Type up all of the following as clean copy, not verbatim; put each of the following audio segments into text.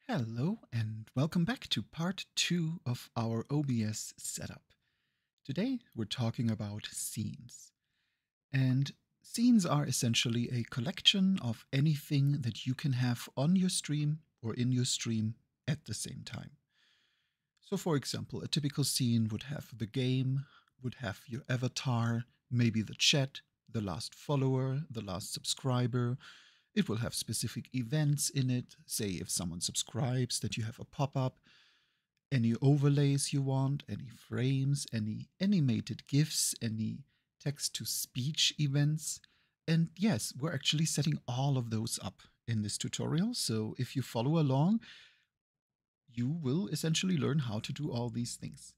Hello and welcome back to part 2 of our OBS setup. Today we're talking about scenes. And scenes are essentially a collection of anything that you can have on your stream or in your stream at the same time. So for example, a typical scene would have the game, would have your avatar, maybe the chat, the last follower, the last subscriber. It will have specific events in it. Say if someone subscribes, that you have a pop-up, any overlays you want, any frames, any animated GIFs, any text-to-speech events. And yes, we're actually setting all of those up in this tutorial. So if you follow along, you will essentially learn how to do all these things.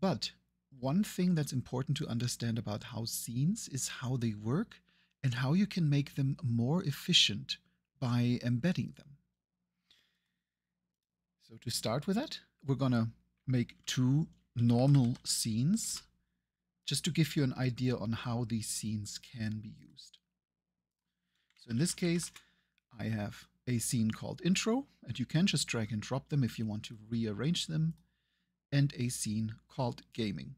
But one thing that's important to understand about how scenes is how they work and how you can make them more efficient by embedding them. So to start with that, we're gonna make two normal scenes just to give you an idea on how these scenes can be used. So in this case, I have a scene called intro, and you can just drag and drop them if you want to rearrange them, and a scene called gaming.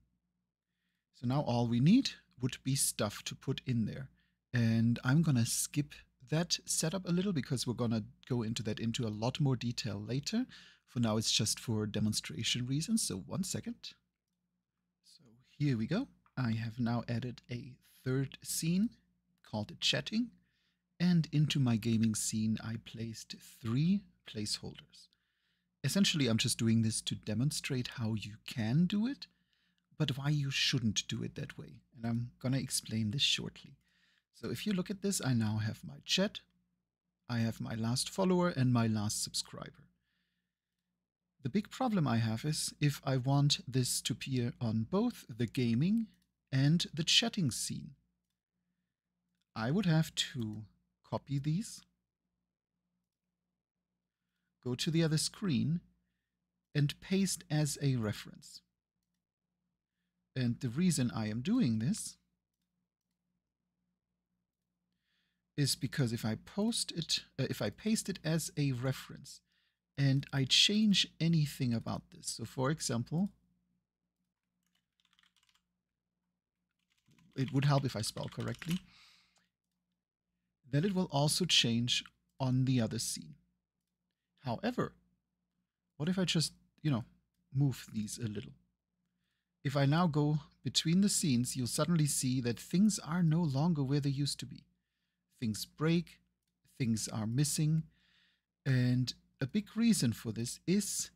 So now all we need would be stuff to put in there. And I'm gonna skip that setup a little because we're gonna go into that into a lot more detail later. For now, it's just for demonstration reasons. So 1 second. So here we go. I have now added a third scene called chatting. And into my gaming scene, I placed 3 placeholders. Essentially, I'm just doing this to demonstrate how you can do it, but why you shouldn't do it that way. And I'm gonna explain this shortly. So if you look at this, I now have my chat, I have my last follower and my last subscriber. The big problem I have is if I want this to appear on both the gaming and the chatting scene, I would have to copy these, go to the other screen, and paste as a reference. And the reason I am doing this is because if I paste it as a reference and I change anything about this, so for example, it would help if I spell correctly, then it will also change on the other scene. However, what if I just, move these a little? If I now go between the scenes, you'll suddenly see that things are no longer where they used to be. Things break, things are missing, and a big reason for this is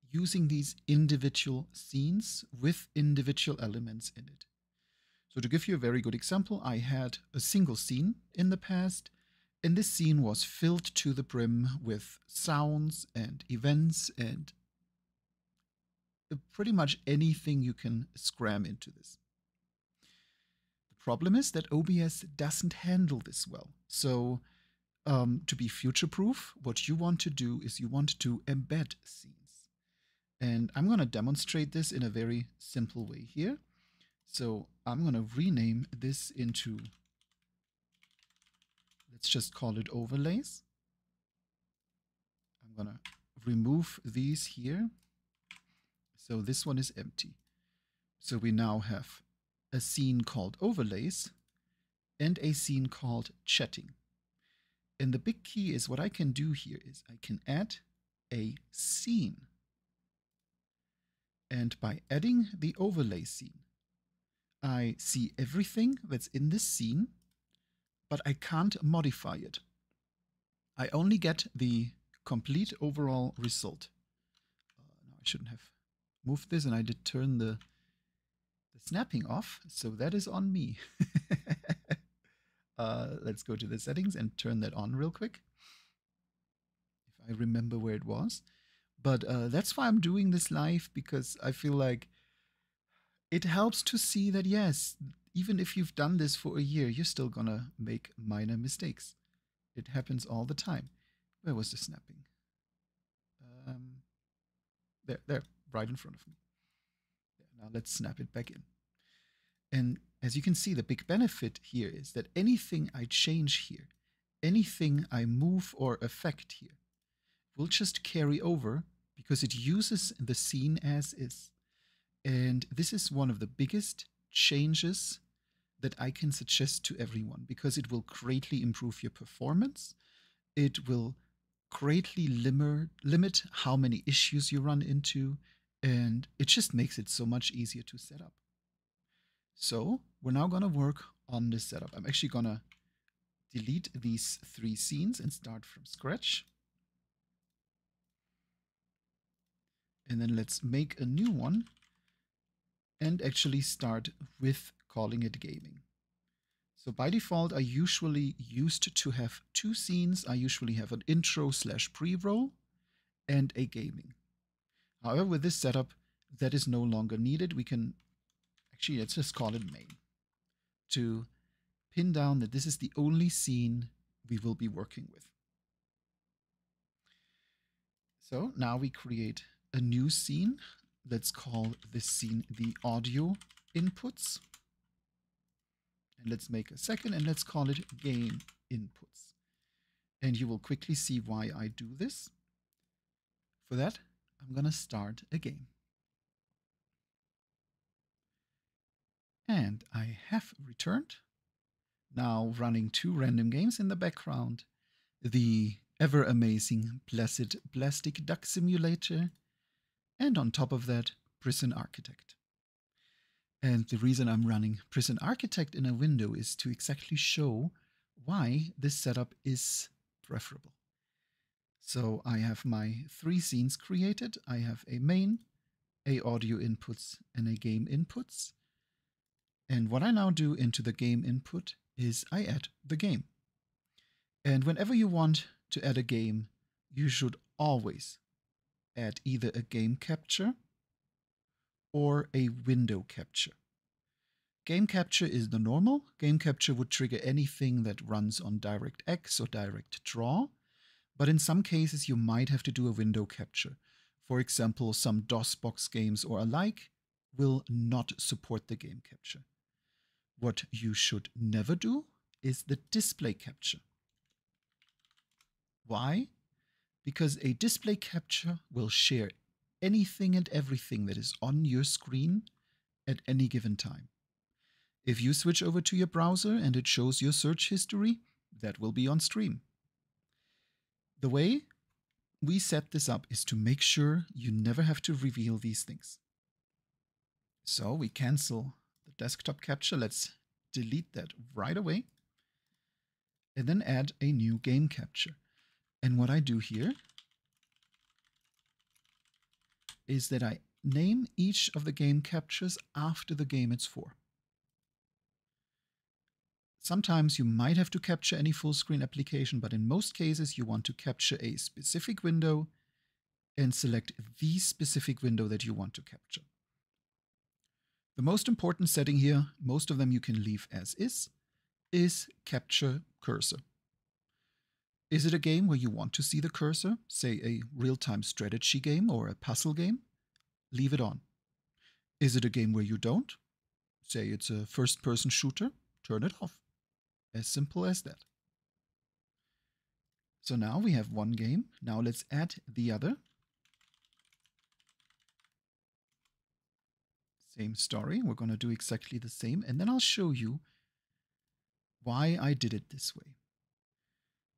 using these individual scenes with individual elements in it. So to give you a very good example, I had a single scene in the past, and this scene was filled to the brim with sounds and events and pretty much anything you can scram into this. The problem is that OBS doesn't handle this well. So to be future-proof, what you want to do is you want to embed scenes. And I'm going to demonstrate this in a very simple way here. So I'm going to rename this into, let's just call it overlays. I'm going to remove these here. So this one is empty. So we now have a scene called overlays and a scene called chatting. And the big key is what I can do here is I can add a scene. And by adding the overlay scene, I see everything that's in this scene, but I can't modify it. I only get the complete overall result. No, I shouldn't have moved this, and I did turn the snapping off, so that is on me. Let's go to the settings and turn that on real quick, if I remember where it was. But that's why I'm doing this live, because I feel like it helps to see that, yes, even if you've done this for a year, you're still gonna make minor mistakes. It happens all the time. Where was the snapping? There, right in front of me. Now let's snap it back in. And as you can see, the big benefit here is that anything I change here, anything I move or affect here, will just carry over because it uses the scene as is. And this is one of the biggest changes that I can suggest to everyone because it will greatly improve your performance. It will greatly limit how many issues you run into, and it just makes it so much easier to set up. So we're now going to work on this setup. I'm actually going to delete these 3 scenes and start from scratch. And then let's make a new one and actually start with calling it gaming. So by default, I usually used to have 2 scenes. I usually have an intro / pre-roll and a gaming. However, with this setup, that is no longer needed. We can actually, let's just call it main to pin down that this is the only scene we will be working with. So now we create a new scene. Let's call this scene the audio inputs. And let's make a second and let's call it game inputs. And you will quickly see why I do this. For that, I'm going to start a game. And I have returned. Now running 2 random games in the background. The ever amazing Plastic Duck Simulator. And on top of that, Prison Architect. And the reason I'm running Prison Architect in a window is to exactly show why this setup is preferable. So I have my 3 scenes created. I have a main, a audio inputs, and a game inputs. And what I now do into the game input is I add the game. And whenever you want to add a game, you should always add either a game capture or a window capture. Game capture is the normal. Game capture would trigger anything that runs on DirectX or Direct Draw, but in some cases you might have to do a window capture. For example, some DOSBox games or alike will not support the game capture. What you should never do is the display capture. Why? Because a display capture will share anything and everything that is on your screen at any given time. If you switch over to your browser and it shows your search history, that will be on stream. The way we set this up is to make sure you never have to reveal these things. So we cancel the desktop capture. Let's delete that right away. And then add a new game capture. And what I do here is that I name each of the game captures after the game it's for. Sometimes you might have to capture any full screen application, but in most cases you want to capture a specific window and select the specific window that you want to capture. The most important setting here, most of them you can leave as is capture cursor. Is it a game where you want to see the cursor, say a real-time strategy game or a puzzle game? Leave it on. Is it a game where you don't? Say it's a first-person shooter, turn it off. As simple as that. So now we have one game. Now let's add the other. Same story. We're going to do exactly the same. And then I'll show you why I did it this way.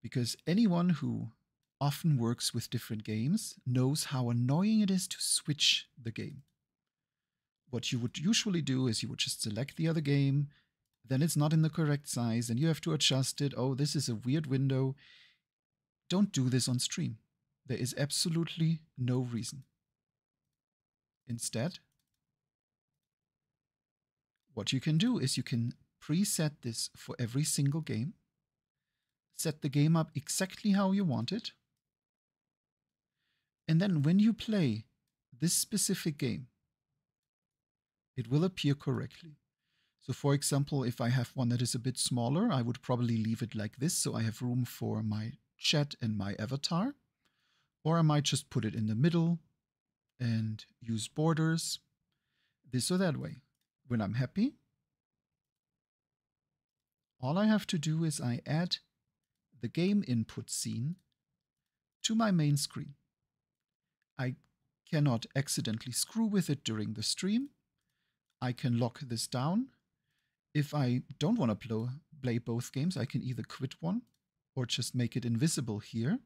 Because anyone who often works with different games knows how annoying it is to switch the game. What you would usually do is you would just select the other game, then it's not in the correct size, and you have to adjust it. Oh, this is a weird window. Don't do this on stream. There is absolutely no reason. Instead, what you can do is you can preset this for every single game, set the game up exactly how you want it, and then when you play this specific game, it will appear correctly. So for example, if I have one that is a bit smaller, I would probably leave it like this, so I have room for my chat and my avatar. Or I might just put it in the middle and use borders, this or that way. When I'm happy, all I have to do is I add the game input scene to my main screen. I cannot accidentally screw with it during the stream. I can lock this down. If I don't want to play both games, I can either quit one or just make it invisible here.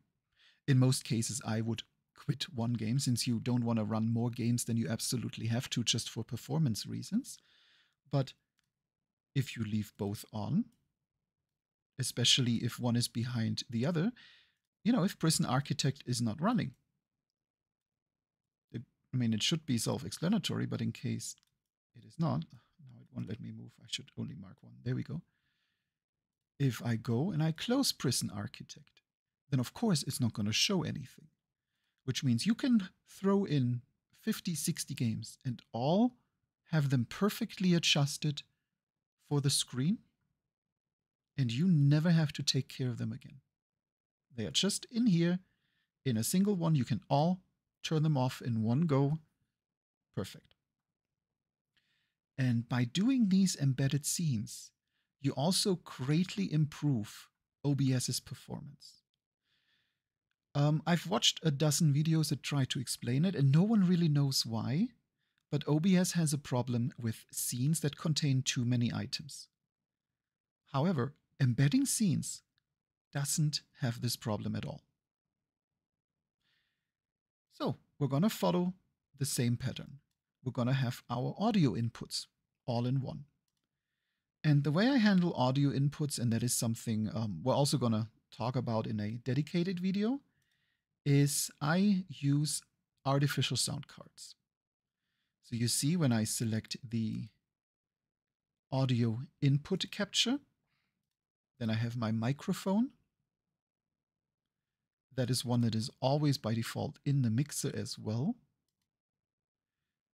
In most cases, I would quit one game since you don't want to run more games than you absolutely have to just for performance reasons. But if you leave both on, especially if one is behind the other, if Prison Architect is not running, it should be self-explanatory, but in case it is not, now it won't let me move. I should only mark one. There we go. If I go and I close Prison Architect, then of course it's not going to show anything, which means you can throw in 50, 60 games and all have them perfectly adjusted for the screen, and you never have to take care of them again. They are just in here in a single one. You can all turn them off in one go. Perfect. And by doing these embedded scenes, you also greatly improve OBS's performance. I've watched a dozen videos that try to explain it, and no one really knows why, but OBS has a problem with scenes that contain too many items. However, embedding scenes doesn't have this problem at all. So we're going to follow the same pattern. We're going to have our audio inputs all in one. And the way I handle audio inputs, and that is something we're also going to talk about in a dedicated video, is I use artificial sound cards. So you see when I select the audio input capture, then I have my microphone. That is one that is always by default in the mixer as well.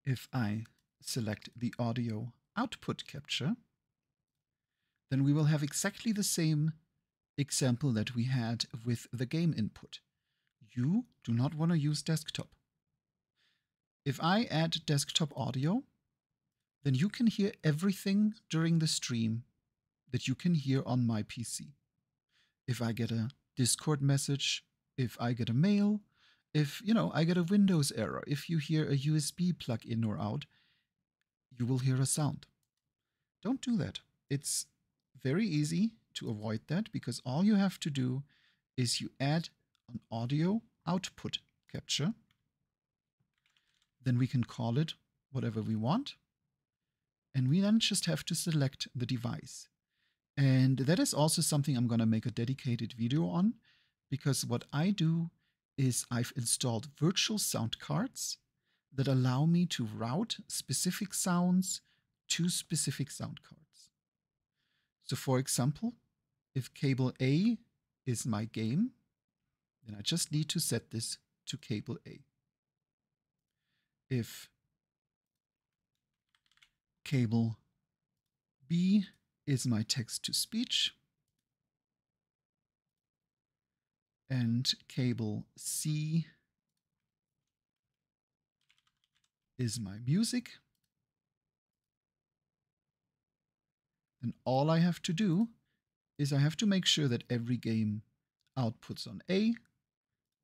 If I select the audio output capture, then we will have exactly the same example that we had with the game input. You do not want to use desktop. If I add desktop audio, then you can hear everything during the stream that you can hear on my PC. If I get a Discord message, if I get a mail, if I get a Windows error, if you hear a USB plug in or out, you will hear a sound. Don't do that. It's very easy to avoid that because all you have to do is you add an audio output capture. Then we can call it whatever we want. And we then just have to select the device. And that is also something I'm going to make a dedicated video on, because what I do is I've installed virtual sound cards that allow me to route specific sounds to specific sound cards. So for example, if cable A is my game, then I just need to set this to cable A. If cable B is my text-to-speech, and cable C is my music, then all I have to do is I have to make sure that every game outputs on A,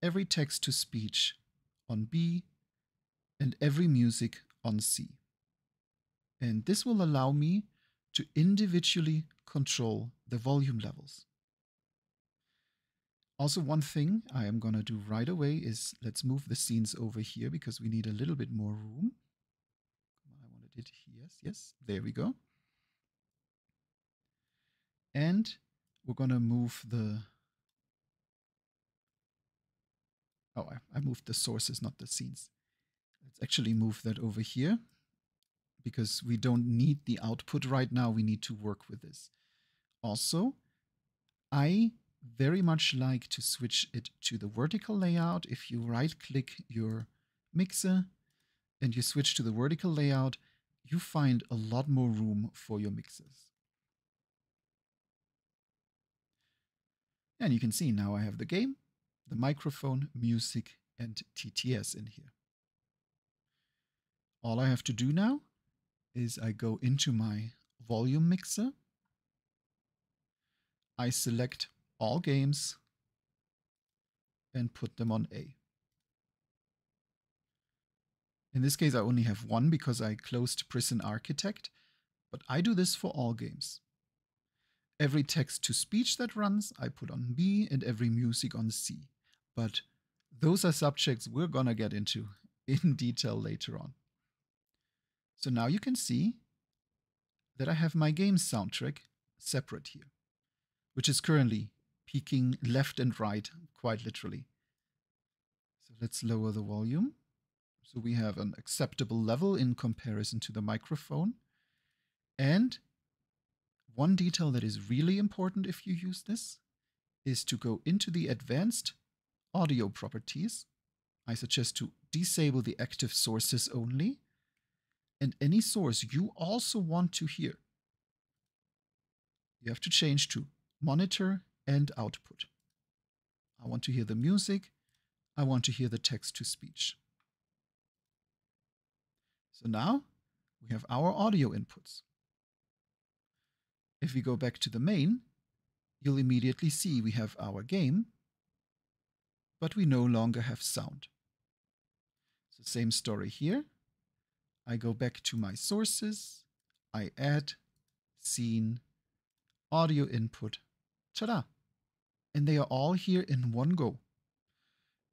every text-to-speech on B, and every music on C. And this will allow me to individually control the volume levels. Also, one thing I am going to do right away is let's move the scenes over here because we need a little bit more room. I wanted it here. Yes, there we go. And we're going to move the... Oh, I moved the sources, not the scenes. Let's actually move that over here because we don't need the output right now. We need to work with this. Also, I very much like to switch it to the vertical layout. If you right-click your mixer and you switch to the vertical layout, you find a lot more room for your mixes. And you can see now I have the game, the microphone, music, and TTS in here. All I have to do now is I go into my volume mixer. I select all games, and put them on A. In this case, I only have one because I closed Prison Architect, but I do this for all games. Every text-to-speech that runs, I put on B, and every music on C. But those are subjects we're gonna get into in detail later on. So now you can see that I have my game soundtrack separate here, which is currently peaking left and right, quite literally. So let's lower the volume. So we have an acceptable level in comparison to the microphone. And one detail that is really important if you use this is to go into the advanced audio properties. I suggest to disable the active sources only, and any source you also want to hear, you have to change to monitor and output. I want to hear the music. I want to hear the text-to-speech. So now we have our audio inputs. If we go back to the main, you'll immediately see we have our game, but we no longer have sound. So same story here. I go back to my sources, I add scene, audio input, ta-da! And they are all here in one go.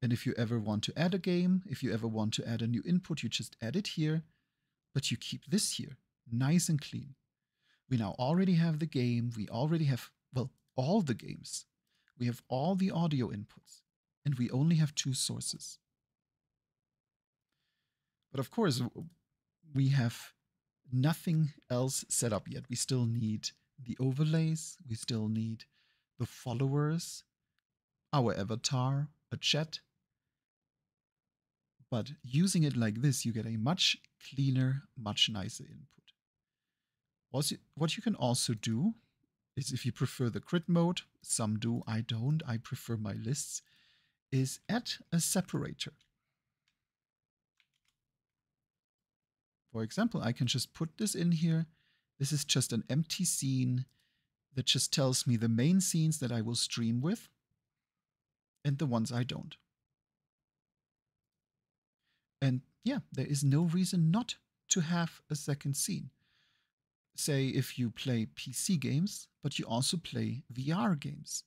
And if you ever want to add a game, if you ever want to add a new input, you just add it here, but you keep this here, nice and clean. We now already have the game, we already have, well, all the games. We have all the audio inputs, and we only have two sources. But of course, we have nothing else set up yet. We still need the overlays, we still need the followers, our avatar, a chat. But using it like this, you get a much cleaner, much nicer input. Also, what you can also do is, if you prefer the grid mode, some do, I don't, I prefer my lists, is add a separator. For example, I can just put this in here. This is just an empty scene that just tells me the main scenes that I will stream with and the ones I don't. And yeah, there is no reason not to have a second scene. Say if you play PC games, but you also play VR games,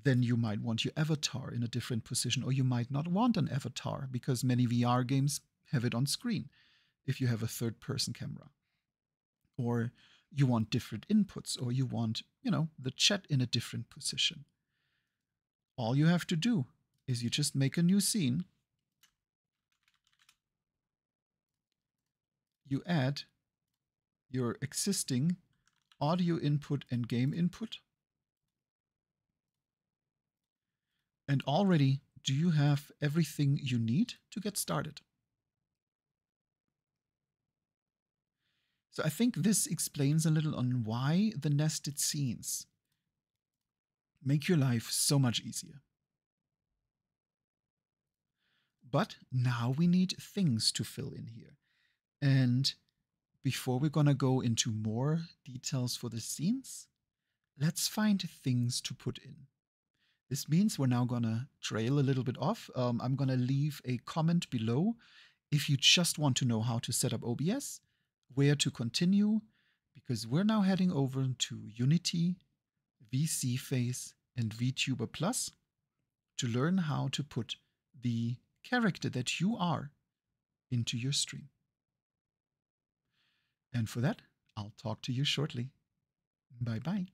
then you might want your avatar in a different position, or you might not want an avatar because many VR games have it on screen if you have a third-person camera. Or you want different inputs, or you want, the chat in a different position. All you have to do is you just make a new scene. You add your existing audio input and game input. And already do you have everything you need to get started. So I think this explains a little on why the nested scenes make your life so much easier. But now we need things to fill in here. And before we're going to go into more details for the scenes, let's find things to put in. This means we're now going to trail a little bit off. I'm going to leave a comment below if you just want to know how to set up OBS, where to continue, because we're now heading over to Unity, VSeeFace, and VTuber Plus to learn how to put the character that you are into your stream. And for that, I'll talk to you shortly. Bye-bye.